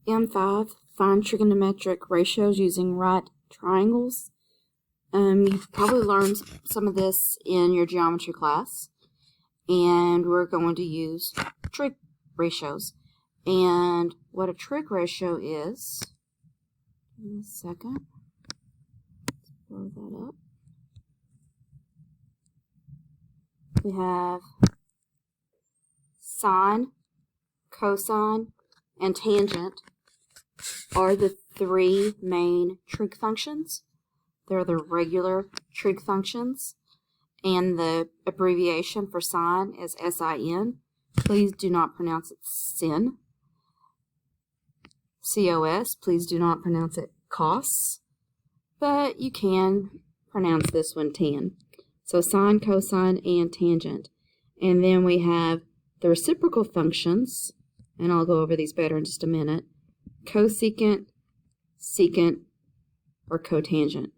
M.5 Find trigonometric ratios using right triangles. You've probably learned some of this in your geometry class, and we're going to use trig ratios. And what a trig ratio is, give me a second, let's blow that up. We have sine, cosine, and tangent are the three main trig functions. They're the regular trig functions, and the abbreviation for sine is SIN. Please do not pronounce it sin. COS, please do not pronounce it cos, but you can pronounce this one tan. So sine, cosine, and tangent. And then we have the reciprocal functions, and I'll go over these better in just a minute. Cosecant, secant, or cotangent.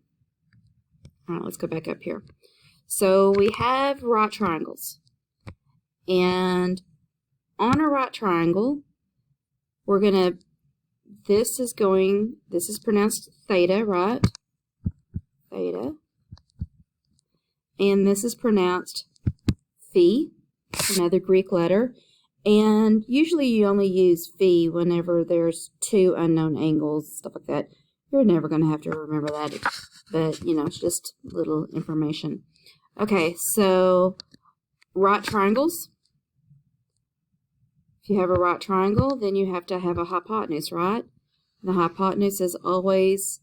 All right, let's go back up here. So we have right triangles. And on a right triangle, we're going to, this is pronounced theta, right? Theta. And this is pronounced phi, another Greek letter. And usually you only use phi whenever there's two unknown angles, stuff like that. You're never going to have to remember that, but you know, it's just little information. Okay, so right triangles. If you have a right triangle, then you have to have a hypotenuse, right? The hypotenuse is always,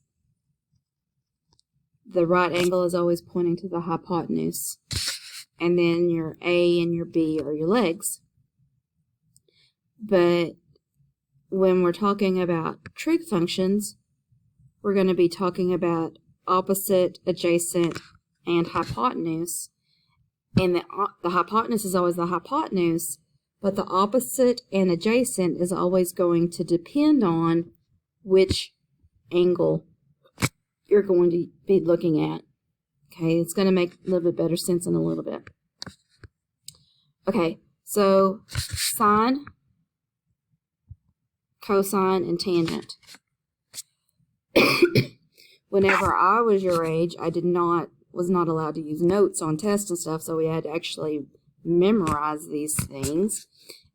the right angle is always pointing to the hypotenuse. And then your A and your B are your legs. But when we're talking about trig functions, we're going to be talking about opposite, adjacent, and hypotenuse. And the hypotenuse is always the hypotenuse, but the opposite and adjacent is always going to depend on which angle you're going to be looking at. Okay, it's going to make a little bit better sense in a little bit. Okay, so sine, cosine, and tangent. Whenever I was your age, I was not allowed to use notes on tests and stuff, so we had to actually memorize these things.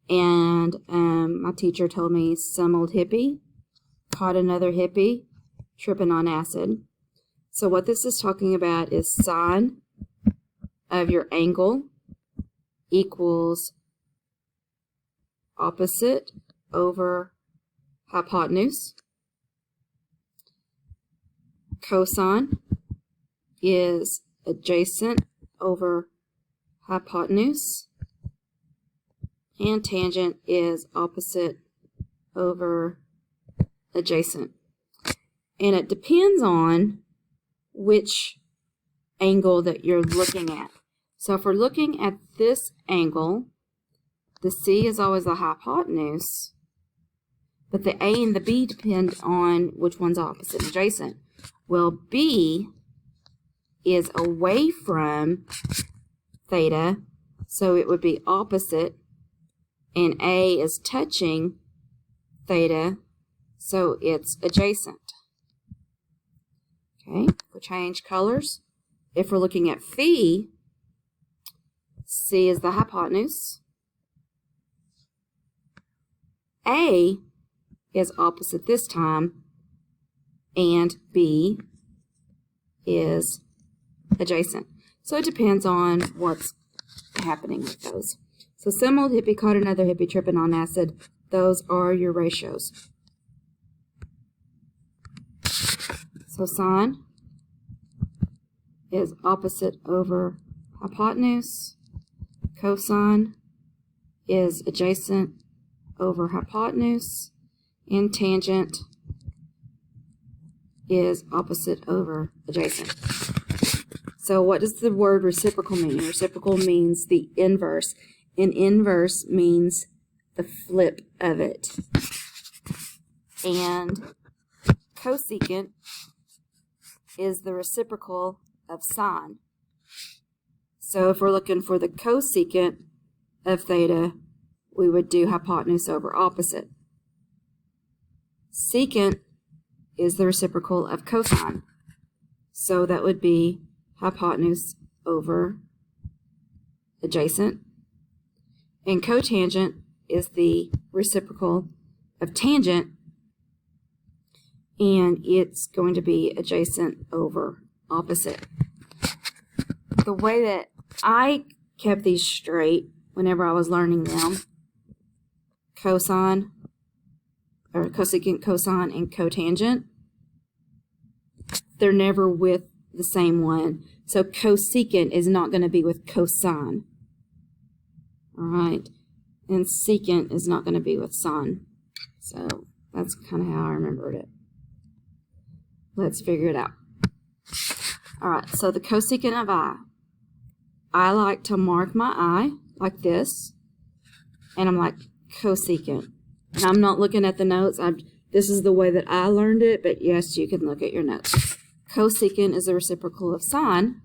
And my teacher told me some old hippie caught another hippie tripping on acid. So what this is talking about is sine of your angle equals opposite over hypotenuse. Cosine is adjacent over hypotenuse. And tangent is opposite over adjacent. And it depends on which angle that you're looking at. So if we're looking at this angle, the C is always the hypotenuse, but the A and the B depend on which one's opposite and adjacent. Well, B is away from theta, so it would be opposite, and A is touching theta, so it's adjacent. Okay, we'll change colors. If we're looking at phi, C is the hypotenuse. A is opposite this time, and B is adjacent. So it depends on what's happening with those. So some old hippie caught another hippie tripping on acid. Those are your ratios. So sine is opposite over hypotenuse. Cosine is adjacent over hypotenuse. And tangent is opposite over adjacent. So what does the word reciprocal mean? Reciprocal means the inverse. And inverse means the flip of it. And cosecant is the reciprocal of sine. So if we're looking for the cosecant of theta, we would do hypotenuse over opposite. Secant is the reciprocal of cosine. So that would be hypotenuse over adjacent. And cotangent is the reciprocal of tangent, and it's going to be adjacent over opposite. The way that I kept these straight whenever I was learning them, cosine, or cosecant, cosine, and cotangent, they're never with the same one. So cosecant is not going to be with cosine. All right. And secant is not going to be with sine. So that's kind of how I remembered it. Let's figure it out. All right. So the cosecant of I like to mark my I like this. And I'm like cosecant. And I'm not looking at the notes. This is the way that I learned it. But yes, you can look at your notes. Cosecant is the reciprocal of sine.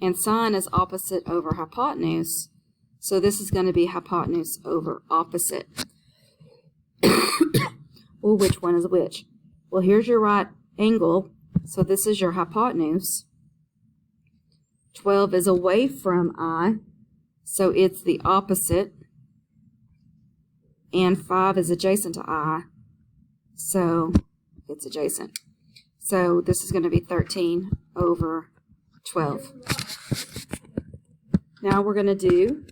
And sine is opposite over hypotenuse. So this is going to be hypotenuse over opposite. Well, which one is which? Well, here's your right angle. So this is your hypotenuse. 12 is away from I. So it's the opposite. And 5 is adjacent to I. So it's adjacent. So this is going to be 13 over 12. Now we're going to do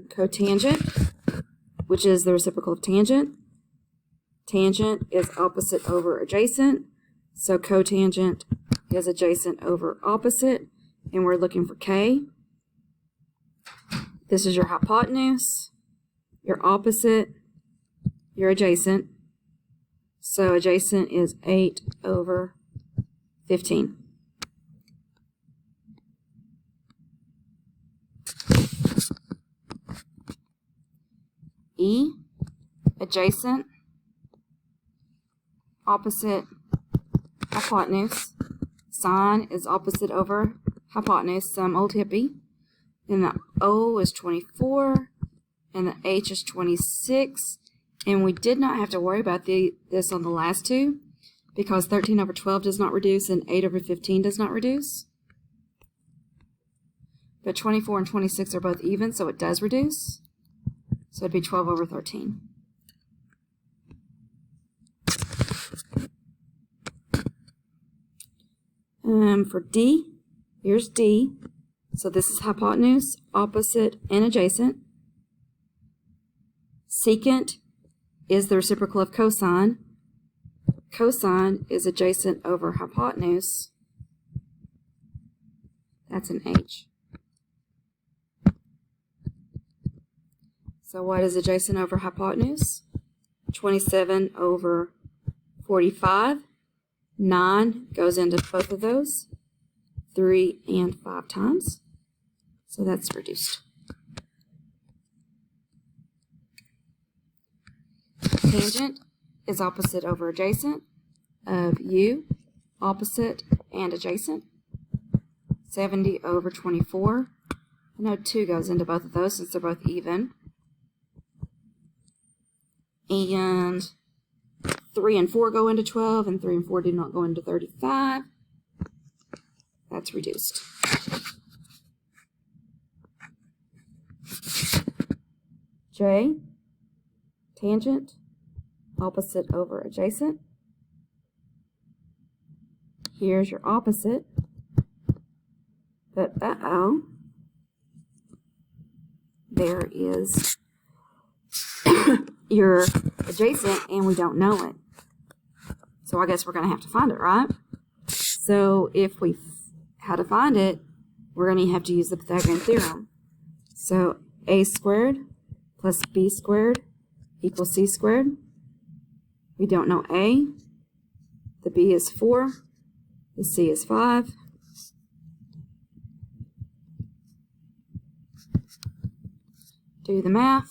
cotangent, which is the reciprocal of tangent. Tangent is opposite over adjacent. So cotangent is adjacent over opposite. And we're looking for K. This is your hypotenuse, your opposite, your adjacent. So adjacent is 8 over 15. E, adjacent, opposite, hypotenuse. Sine is opposite over hypotenuse, some old hippie. And the O is 24, and the H is 26. And we did not have to worry about this on the last two, because 13 over 12 does not reduce, and 8 over 15 does not reduce. But 24 and 26 are both even, so it does reduce. So it'd be 12 over 13. For D, here's D. So this is hypotenuse, opposite, and adjacent. Secant is the reciprocal of cosine. Cosine is adjacent over hypotenuse. That's an H. So what is adjacent over hypotenuse? 27 over 45. 9 goes into both of those. 3 and 5 times. So that's reduced. Tangent is opposite over adjacent of U, opposite and adjacent. 70 over 24. I know 2 goes into both of those since they're both even. And 3 and 4 go into 12, and 3 and 4 do not go into 35. That's reduced. J, tangent, opposite over adjacent. Here's your opposite. But uh-oh, there is your adjacent, and we don't know it. So I guess we're going to have to find it, right? So if we how to find it, we're going to have to use the Pythagorean theorem. So a squared plus b squared equals c squared. We don't know a. The b is 4. The c is 5. Do the math.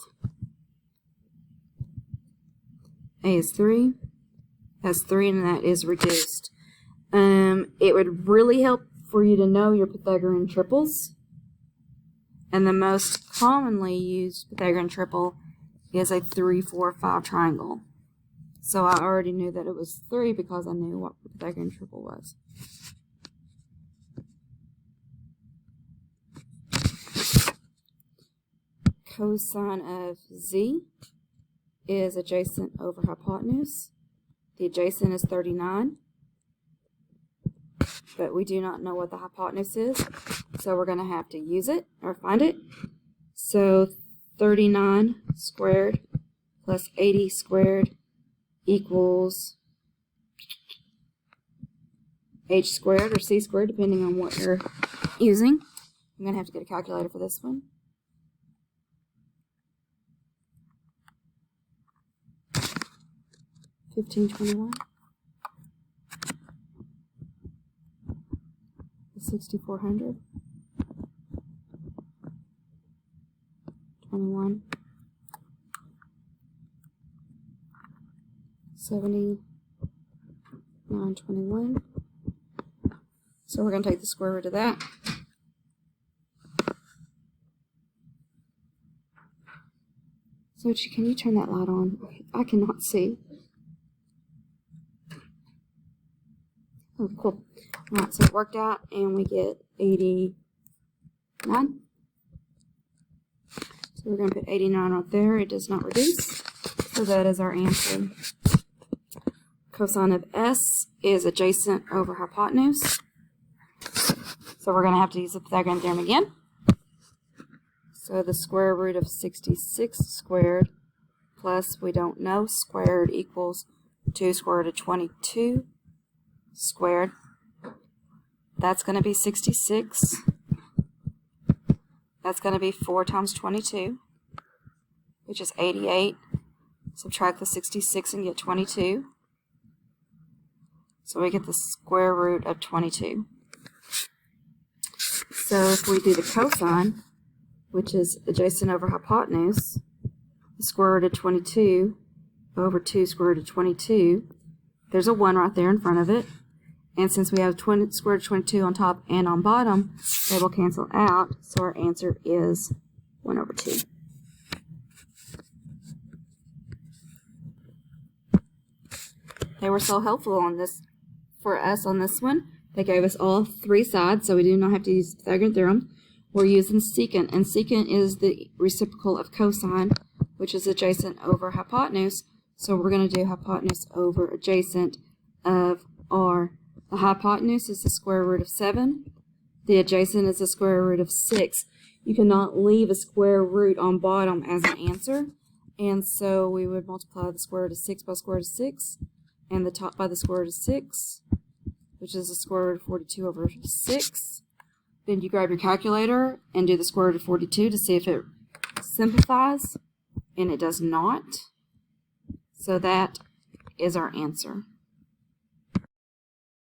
A is 3. That's 3, and that is reduced. It would really help for you to know your Pythagorean triples. And the most commonly used Pythagorean triple is a 3, 4, 5 triangle. So I already knew that it was 3 because I knew what the Pythagorean triple was. Cosine of z is adjacent over hypotenuse. The adjacent is 39, but we do not know what the hypotenuse is, so we're going to have to use it or find it. So 39 squared plus 80 squared equals h squared or c squared, depending on what you're using. I'm going to have to get a calculator for this one. $15.21. 6,400. 21. 79.21. So we're going to take the square root of that. So can you turn that light on? I cannot see. Oh, cool. Alright, so it worked out, and we get 89. So we're going to put 89 right there. It does not reduce. So that is our answer. Cosine of s is adjacent over hypotenuse. So we're going to have to use the Pythagorean theorem again. So the square root of 66 squared plus, we don't know, squared equals 2 square root of 22 squared. That's going to be 66. That's going to be 4 times 22, which is 88. Subtract the 66 and get 22. So we get the square root of 22. So if we do the cosine, which is adjacent over hypotenuse, the square root of 22 over 2 square root of 22, there's a 1 right there in front of it. And since we have square root of 22 on top and on bottom, they will cancel out. So our answer is 1 over 2. They were so helpful on this for us on this one. They gave us all 3 sides, so we do not have to use the Pythagorean theorem. We're using secant, and secant is the reciprocal of cosine, which is adjacent over hypotenuse. So we're going to do hypotenuse over adjacent of r. The hypotenuse is the square root of 7. The adjacent is the square root of 6. You cannot leave a square root on bottom as an answer. And so we would multiply the square root of 6 by square root of 6, and the top by the square root of 6, which is the square root of 42 over 6. Then you grab your calculator and do the square root of 42 to see if it simplifies, and it does not. So that is our answer.